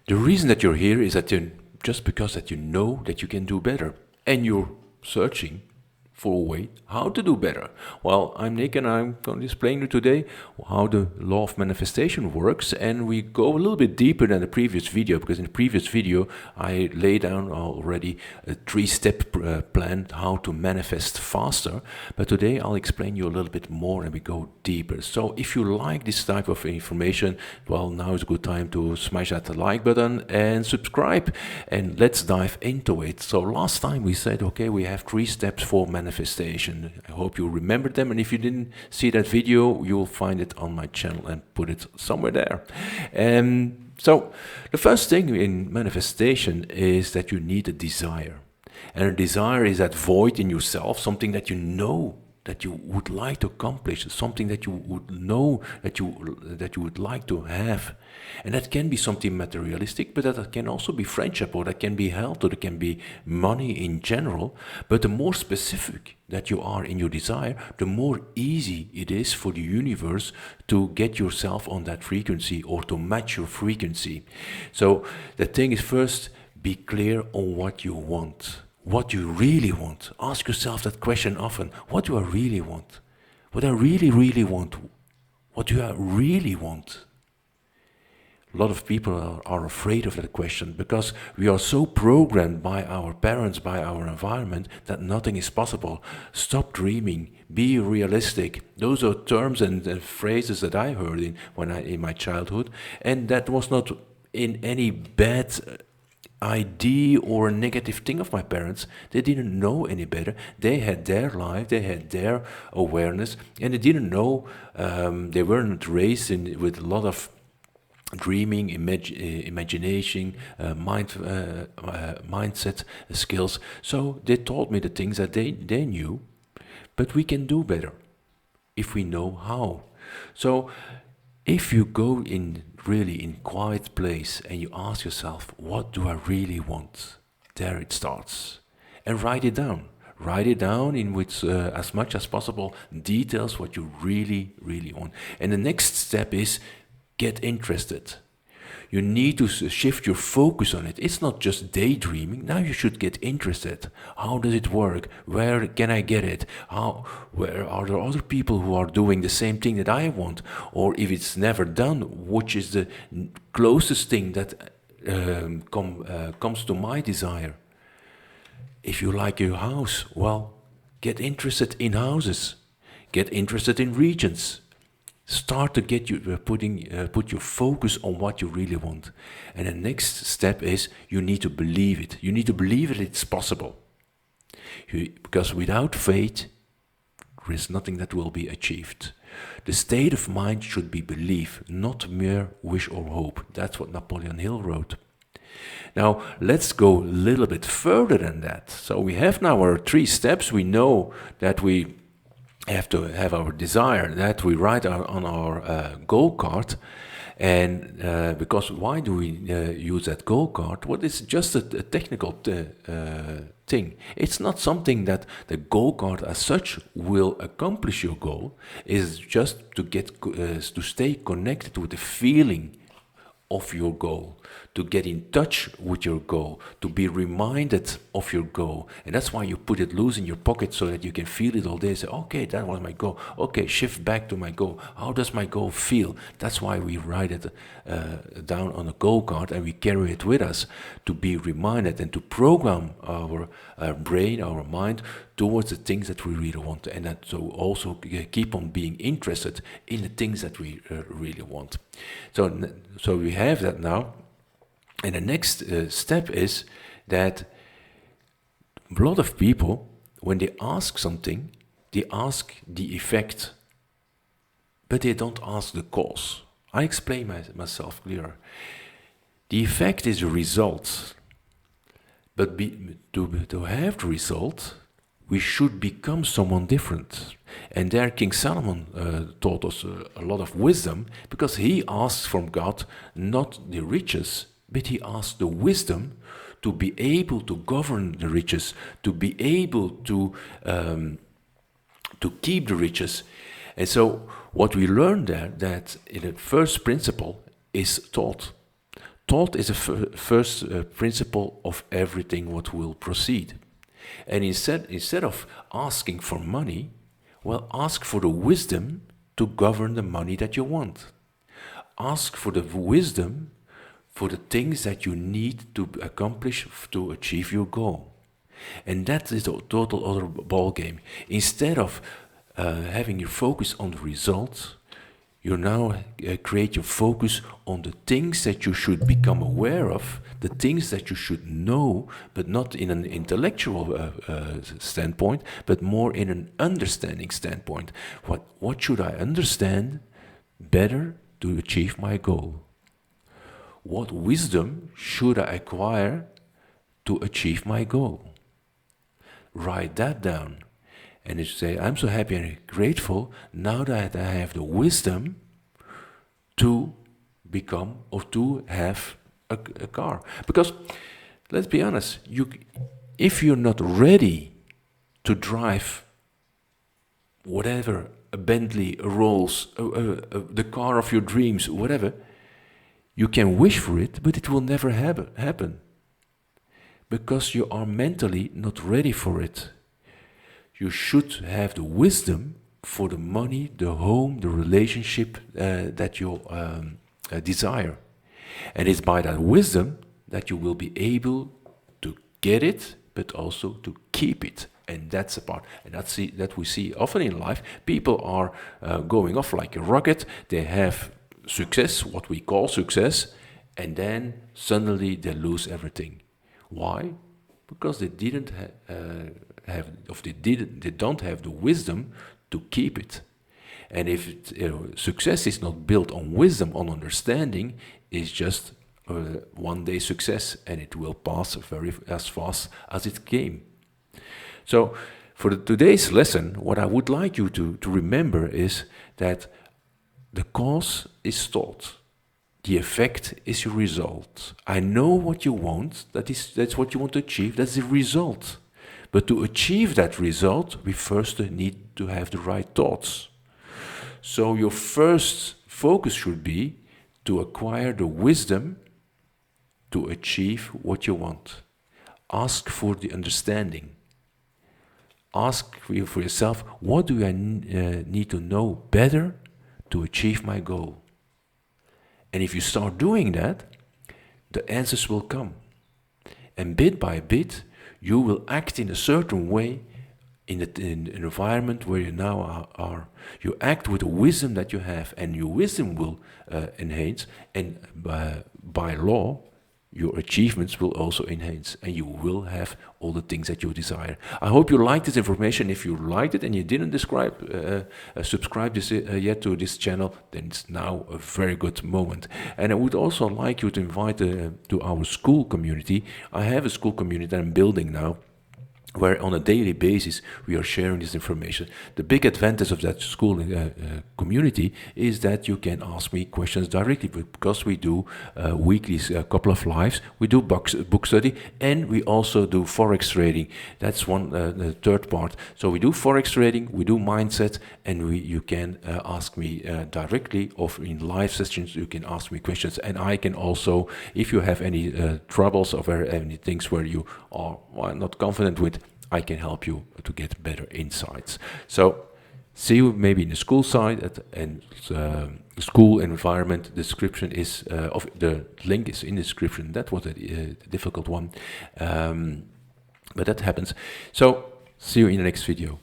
The reason that you're here is that just because that you know that you can do better, and you're searching for a way how to do better. Well, I'm Nick, and I'm going to explain you today how the law of manifestation works, and we go a little bit deeper than the previous video, because in the previous video I laid down already a 3-step plan how to manifest faster, but today I'll explain you a little bit more and we go deeper. So if you like this type of information, well, now is a good time to smash that like button and subscribe, and let's dive into it. So last time we said, okay, we have 3 steps for manifestation. I hope you remember them, and if you didn't see that video, you'll find it on my channel and put it somewhere there. So the first thing in manifestation is that you need a desire. And a desire is that void in yourself, something that you know that you would like to accomplish, something that you would know that you would like to have. And that can be something materialistic, but that can also be friendship, or that can be health, or that can be money in general. But the more specific that you are in your desire, the more easy it is for the universe to get yourself on that frequency, or to match your frequency. So the thing is, first, be clear on what you want. What you really want. Ask yourself that question often. What do I really want? What I really, really want? What do I really want? A lot of people are afraid of that question, because we are so programmed by our parents, by our environment, that nothing is possible. Stop dreaming. Be realistic. Those are terms and phrases that I heard in my childhood, and that was not in any bad idea or a negative thing of my parents. They didn't know any better. They had their life, they had their awareness, and they didn't know. They weren't raised with a lot of dreaming, imagination, mindset skills. So they taught me the things that they knew, but we can do better if we know how. So if you go really in quiet place and you ask yourself, what do I really want? There it starts. And write it down. Write it down in which, as much as possible, details what you really, really want. And the next step is get interested. You need to shift your focus on it. It's not just daydreaming. Now you should get interested. How does it work? Where can I get it? Where are there other people who are doing the same thing that I want? Or if it's never done, which is the closest thing that comes to my desire? If you like your house, well, get interested in houses. Get interested in regions. Start to get you put your focus on what you really want. And the next step is you need to believe it. You need to believe that it's possible. Because without faith, there is nothing that will be achieved. The state of mind should be belief, not mere wish or hope. That's what Napoleon Hill wrote. Now, let's go a little bit further than that. So we have now our 3 steps. We know that we have to have our desire, that we write on our goal card. And because why do we use that goal card? Well, it's just a technical thing. It's not something that the goal card as such will accomplish your goal. It's just to stay connected with the feeling of your goal, to get in touch with your goal, to be reminded of your goal. And that's why you put it loose in your pocket, so that you can feel it all day. Say, okay, that was my goal. Okay, shift back to my goal. How does my goal feel? That's why we write it down on a goal card, and we carry it with us to be reminded and to program our brain, our mind, towards the things that we really want, and that so also keep on being interested in the things that we really want. So we have that now, and the next step is that a lot of people, when they ask something, they ask the effect, but they don't ask the cause. I explain myself clearer. The effect is a result, but to have the result, we should become someone different. And there King Solomon taught us a lot of wisdom, because he asked from God not the riches, but he asked the wisdom to be able to govern the riches, to be able to keep the riches. And so what we learn there, that in the first principle is thought. thought is a first principle of everything what will proceed. And instead of asking for money, well, ask for the wisdom to govern the money that you want. Ask for the wisdom for the things that you need to accomplish to achieve your goal. And that is a total other ball game. Instead of having your focus on the results, you now create your focus on the things that you should become aware of, the things that you should know, but not in an intellectual standpoint, but more in an understanding standpoint. What should I understand better to achieve my goal? What wisdom should I acquire to achieve my goal? Write that down. And you say, I'm so happy and grateful now that I have the wisdom to become or to have a car. Because, let's be honest, if you're not ready to drive whatever, a Bentley, a Rolls, the car of your dreams, whatever, you can wish for it, but it will never happen. Because you are mentally not ready for it. You should have the wisdom for the money, the home, the relationship that you desire. And it's by that wisdom that you will be able to get it, but also to keep it. And that's a part. And that we see often in life. People are going off like a rocket. They have success, what we call success, and then suddenly they lose everything. Why? Because they didn't they don't have the wisdom to keep it. And if success is not built on wisdom, on understanding, it's just one day success, and it will pass as fast as it came. So, for today's lesson, what I would like you to remember is that the cause is thought. The effect is your result. I know what you want, that's what you want to achieve, that's the result. But to achieve that result, we first need to have the right thoughts. So your first focus should be to acquire the wisdom to achieve what you want. Ask for the understanding. Ask for yourself, what do I need to know better to achieve my goal? And if you start doing that, the answers will come. And bit by bit, you will act in a certain way in an environment where you now are. You act with the wisdom that you have, and your wisdom will enhance, and by law, your achievements will also enhance, and you will have all the things that you desire. I hope you liked this information. If you liked it and you didn't subscribe yet to this channel, then it's now a very good moment. And I would also like you to invite to our Skool community. I have a Skool community that I'm building now, where on a daily basis we are sharing this information. The big advantage of that Skool community is that you can ask me questions directly, because we do weekly couple of lives, we do book study, and we also do forex trading. That's the third part. So we do forex trading, we do mindset, and you can ask me directly, or in live sessions you can ask me questions, and I can also, if you have any troubles or any things where you are not confident with, I can help you to get better insights. So, see you maybe in the Skool side, and Skool environment description is of the link is in the description. That was a difficult one, but that happens. So, see you in the next video.